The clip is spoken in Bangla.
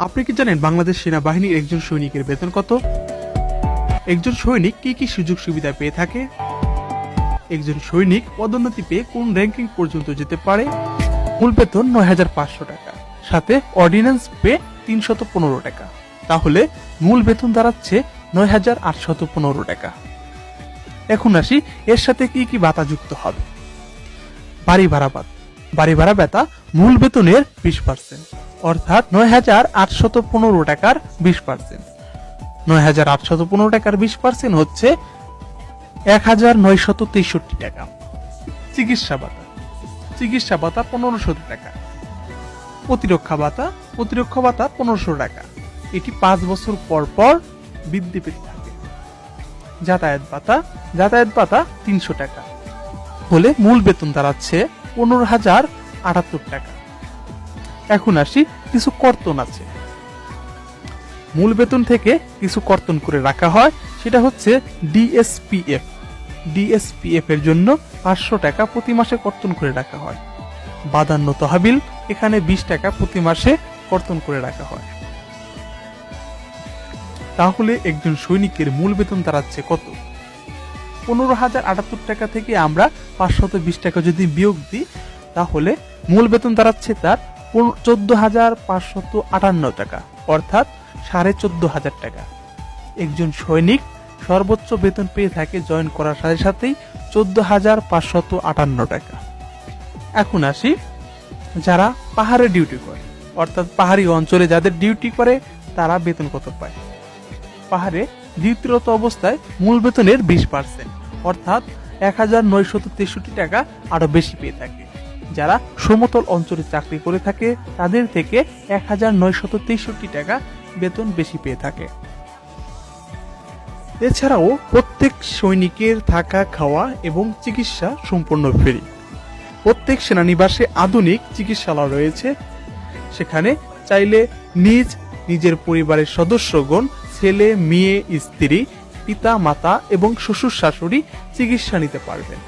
আপনি কি জানেন বাংলাদেশ সেনাবাহিনীর একজন সৈনিকের বেতন কত? একজন সৈনিক কি কি সুযোগ সুবিধা পেয়ে থাকে? একজন সৈনিক পদোন্নতি পেয়ে কোন র্যাঙ্কিং পর্যন্ত যেতে পারে? মূল বেতন ৯,৫০০ টাকা, সাথে অর্ডিন্যান্স পে ৩১৫ টাকা। তাহলে মূল বেতন দাঁড়াচ্ছে ৯,৮১৫ টাকা। এখন আসি এর সাথে কি কি ভাতা যুক্ত হবে। বাড়ি ভাড়া ভাতা। বাড়ি ভাড়া ভাতা মূল বেতনের 20%, অর্থাৎ ৯,৮১৫ টাকার 20%। ৯,৮১৫ টাকার 20% হচ্ছে ১,৯৬৩ টাকা। চিকিৎসা ভাতা। চিকিৎসা ভাতা ১৫০০ টাকা। প্রতিরক্ষা ভাতা। প্রতিরক্ষা ভাতা ১৫০০ টাকা। এটি ৫ বছর পর পর বৃদ্ধি পেতে থাকে। যাতায়াত ভাতা। যাতায়াত ভাতা ৩০০ টাকা। হলে মূল বেতন দাঁড়াচ্ছে ১৫,০৭৮ টাকা। এখন আসি কিছু কর্তন আছে। মূল বেতন থেকে কিছু কর্তন করে রাখা হয়, সেটা হচ্ছে ডিএসপিএফ। ডিএসপিএফ এর জন্য ৫০০ টাকা প্রতি মাসে কর্তন করে রাখা হয়। বাদান্য তহবিল, এখানে ২০ টাকা প্রতি মাসে কর্তন করে রাখা হয়। তাহলে একজন সৈনিকের মূল বেতন দাঁড়াচ্ছে কত? ১৫,০৭৮ টাকা থেকে আমরা ৫২০ টাকা যদি বিয়োগ দিই, তাহলে মূল বেতন দাঁড়াচ্ছে তার ১৪,৫৫৮ টাকা, অর্থাৎ ১৪,৫০০ টাকা। একজন সৈনিক সর্বোচ্চ বেতন পেয়ে থাকে জয়েন করার সাথে সাথেই ১৪,৫৫৮ টাকা। এখন আসি যারা পাহাড়ে ডিউটি করে, অর্থাৎ পাহাড়ি অঞ্চলে যাদের ডিউটি করে তারা বেতন কত পায়। পাহাড়ে ডিউটিরত অবস্থায় মূল বেতনের ২০%, অর্থাৎ ১,৯৬৩ টাকা আরো বেশি পেয়ে থাকে। যারা সমতল অঞ্চলে চাকরি করে থাকে তাদের থেকে ১,৯৬৩ টাকা বেতন বেশি পেয়ে থাকে। এছাড়াও প্রত্যেক সৈনিকের থাকা, খাওয়া এবং চিকিৎসা সম্পূর্ণ ফ্রি। প্রত্যেক সেনানিবাসে আধুনিক চিকিৎসালয় রয়েছে। সেখানে চাইলে নিজের পরিবারের সদস্যগণ, ছেলে, মেয়ে, স্ত্রী, পিতা, মাতা এবং শ্বশুর শাশুড়ি চিকিৎসা নিতে পারবেন।